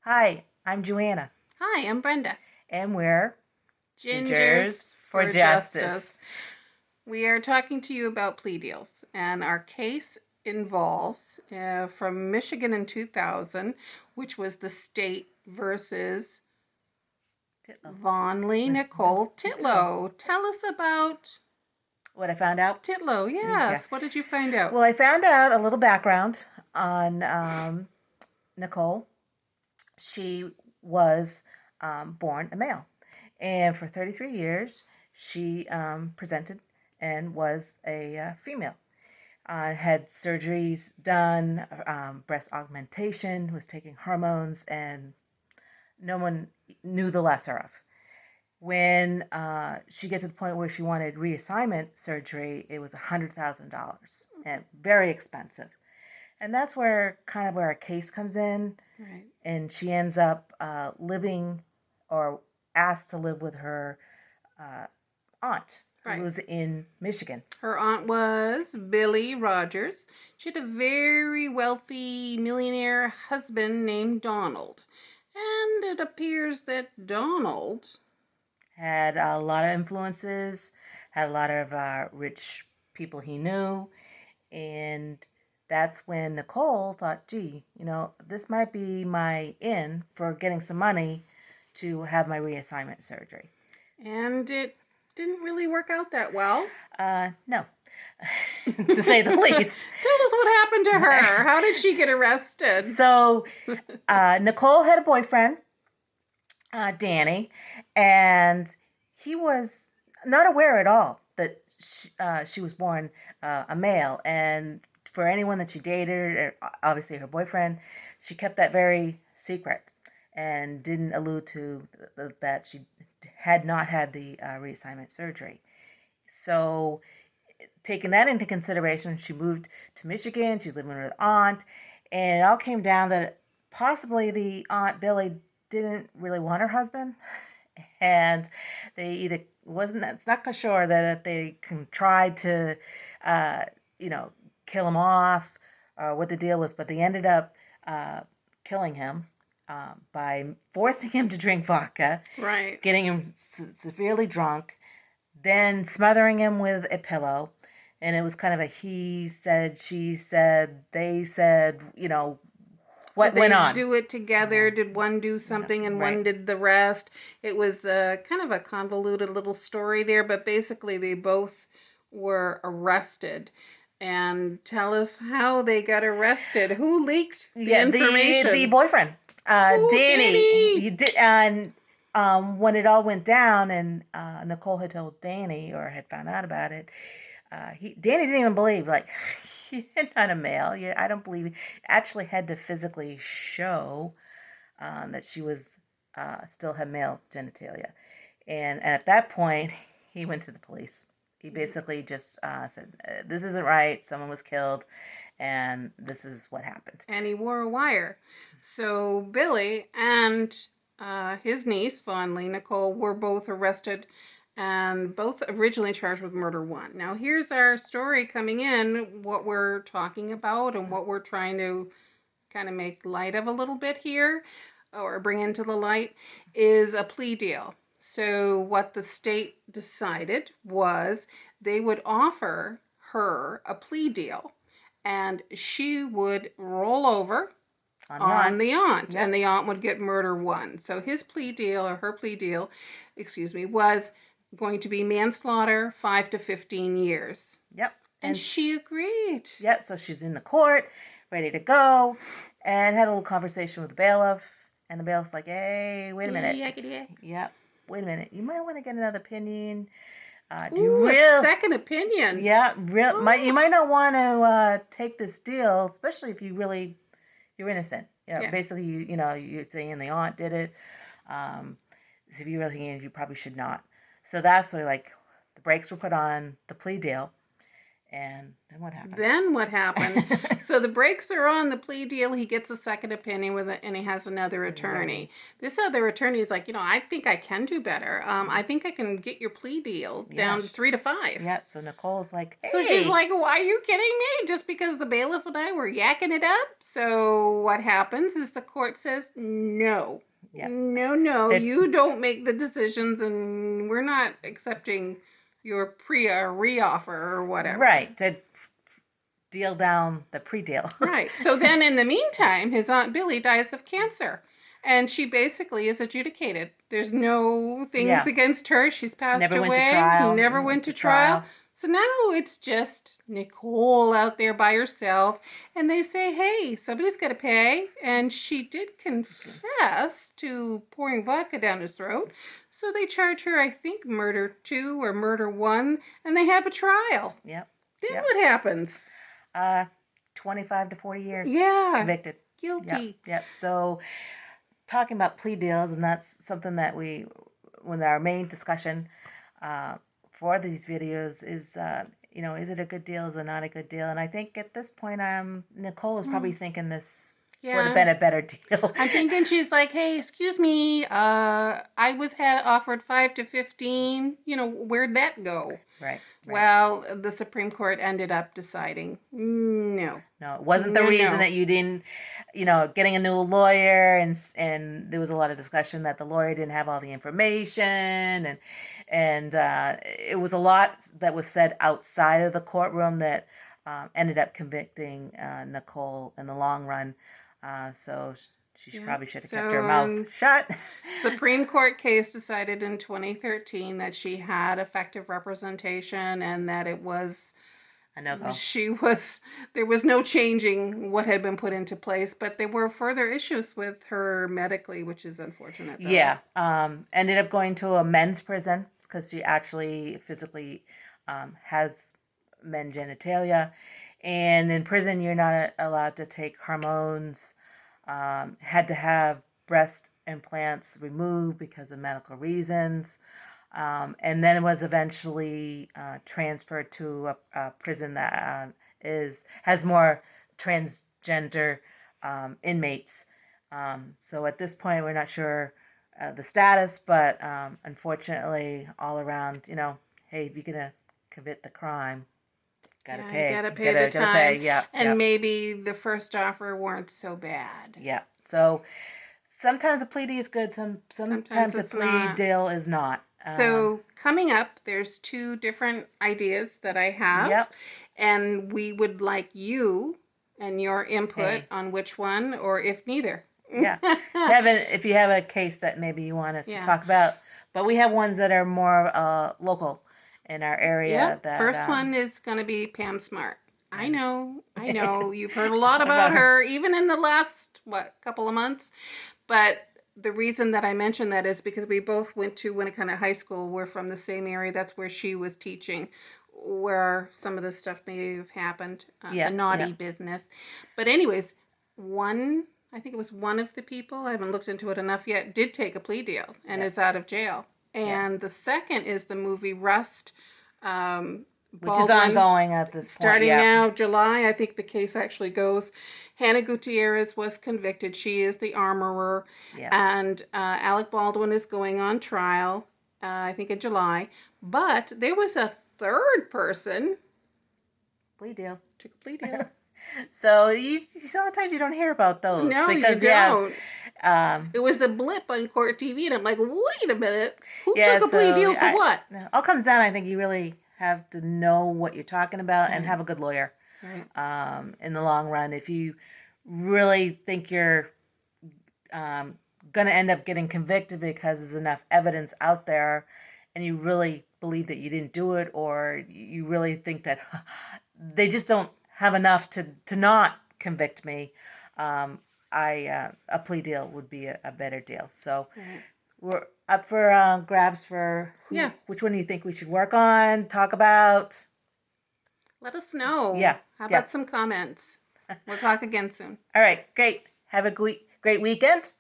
Hi, I'm Joanna, Hi, I'm Brenda. and we're Gingers Gingers for for Justice. Justice. We are talking to you about plea deals, and our case involves from Michigan in 2000, which was the state versus Titlow. Von Lee Nicole Titlow. Titlow. Tell us about What I found out? Titlow. Yeah. Yes, what did you find out? Well, I found out a little background on Nicole. She was born a male, and for 33 years, she presented and was a female. Had surgeries done, breast augmentation, was taking hormones, and no one knew the lesser of. When she got to the point where she wanted reassignment surgery, it was $100,000 and very expensive. And that's where our case comes in. Right. And she ends up living or asked to live with her aunt who Right. lives in Michigan. Her aunt was Billy Rogers. She had a very wealthy millionaire husband named Donald. And it appears that Donald, Had a lot of influences, had a lot of rich people he knew, and that's when Nicole thought, gee, this might be my in for getting some money to have my reassignment surgery. and it didn't really work out that well. No, to say the least. Tell us what happened to her. How did she get arrested? So, Nicole had a boyfriend, Danny, and he was not aware at all that she was born a male. And for anyone that she dated, or obviously her boyfriend, she kept that very secret and didn't allude to that she had not had the reassignment surgery. So, taking that into consideration, she moved to Michigan. She's living with her aunt, and it all came down that possibly the aunt Billy didn't really want her husband, and they either wasn't. It's not sure that they tried to, uh, you know, kill him off or what the deal was, but they ended up killing him by forcing him to drink vodka, Right. getting him severely drunk, then smothering him with a pillow. And it was kind of a he said, she said, they said, what Did went they on. do it together? Did one do something and one Right. did the rest? It was kind of a convoluted little story there, but basically they both were arrested. And tell us how they got arrested. Who leaked the Yeah, the information? boyfriend, Oh, Danny. Danny! He did, and when it all went down, and Nicole had told Danny or had found out about it, Danny didn't even believe. Like, you're not a male. I don't believe. Actually, had to physically show that she was still had male genitalia, and at that point, he went to the police. He basically just said, "This isn't right. Someone was killed, and this is what happened." And he wore a wire. So Billy and his niece, fondly, Nicole, were both arrested and both originally charged with murder one. Now, here's our story coming in, what we're talking about and what we're trying to kind of make light of a little bit here or bring into the light is a plea deal. So, what the state decided was they would offer her a plea deal and she would roll over On the on aunt. the aunt, Yep. and the aunt would get murder one. So his plea deal, or her plea deal, excuse me, was going to be manslaughter, 5 to 15 years. Yep. And she agreed. Yep. So she's in the court, ready to go, and had a little conversation with the bailiff. And the bailiff's like, "Hey, wait a minute. Yep. Wait a minute. You might want to get another opinion. Do you Ooh, real? a second opinion. Yeah, real. Oh. You might not want to take this deal, especially if you're innocent. Yeah. Basically, you're saying the aunt did it. So if you really think you probably should not. So that's sort of like the brakes were put on the plea deal, And then what happened? Then what happened? So the brakes are on the plea deal. He gets a second opinion with it, and he has another attorney. Right. This other attorney is like, I think I can do better. I think I can get your plea deal down to 3 to 5. Yeah. So Nicole's like, hey. So she's like, why are you kidding me? Just because the bailiff and I were yakking it up? So what happens is the court says, no. Yep. No, you don't make the decisions, and we're not accepting your re-offer or whatever. Right. To deal down the pre-deal. Right. So then in the meantime, his Aunt Billy dies of cancer. And she basically is adjudicated. There's no things against her. She's passed Never away. Went to trial. Never went to trial. So now it's just Nicole out there by herself. And they say, hey, somebody's got to pay. And she did confess to pouring vodka down his throat. So they charge her, I think, murder 2 or murder 1. And they have a trial. Yep. Then what happens? 25 to 40 years. Yeah. Convicted. Guilty. Yep. So talking about plea deals, and that's something that when our main discussion for these videos is, is it a good deal? Is it not a good deal? And I think at this point, Nicole is probably thinking this would have been a better deal. I'm thinking she's like, hey, excuse me, I was offered 5 to 15. Where'd that go? Right. Well, the Supreme Court ended up deciding no. No, it wasn't the reason that you didn't, getting a new lawyer, and there was a lot of discussion that the lawyer didn't have all the information, and it was a lot that was said outside of the courtroom that ended up convicting Nicole in the long run. So she probably should have kept her mouth shut. Supreme Court case decided in 2013 that she had effective representation and that it was a no-go. There was no changing what had been put into place, but there were further issues with her medically, which is unfortunate. Though. Yeah. Ended up going to a men's prison because she actually physically has men genitalia. And in prison, you're not allowed to take hormones. Had to have breast implants removed because of medical reasons. And then was eventually transferred to a prison that has more transgender inmates. So at this point, we're not sure the status, but unfortunately, all around, hey, if you're going to commit the crime, gotta pay. You gotta pay the time. Yeah. And maybe the first offer weren't so bad. Yeah. So sometimes a plea deal is good. Sometimes a plea deal is not. So coming up, there's 2 different ideas that I have. Yep. And we would like you and your input on which one, or if neither. Yeah. If you have a case that maybe you want us to talk about. But we have ones that are more local in our area. Yep. First one is going to be Pam Smart. I know. You've heard a lot about her, even in the last, couple of months. But the reason that I mention that is because we both went to Winnicott High School. We're from the same area. That's where she was teaching, where some of this stuff may have happened, a naughty business. But anyways, I think it was one of the people, I haven't looked into it enough yet, did take a plea deal and is out of jail. And the second is the movie Rust, which is ongoing at this point. Starting now, July, I think the case actually goes. Hannah Gutierrez was convicted. She is the armorer. And Alec Baldwin is going on trial, I think in July. But there was a third person. Plea deal. Took a plea deal. So sometimes you don't hear about those. No, because, you don't. It was a blip on court TV, and I'm like, wait a minute. Who took a plea deal for what? It all comes down, I think you really have to know what you're talking about and have a good lawyer. Right. In the long run, if you really think you're going to end up getting convicted because there's enough evidence out there and you really believe that you didn't do it, or you really think that they just don't have enough to not convict me, a plea deal would be a better deal. So we're up for grabs for which one do you think we should work on, talk about? Let us know. Yeah. How about some comments? We'll talk again soon. All right, great. Have a great weekend.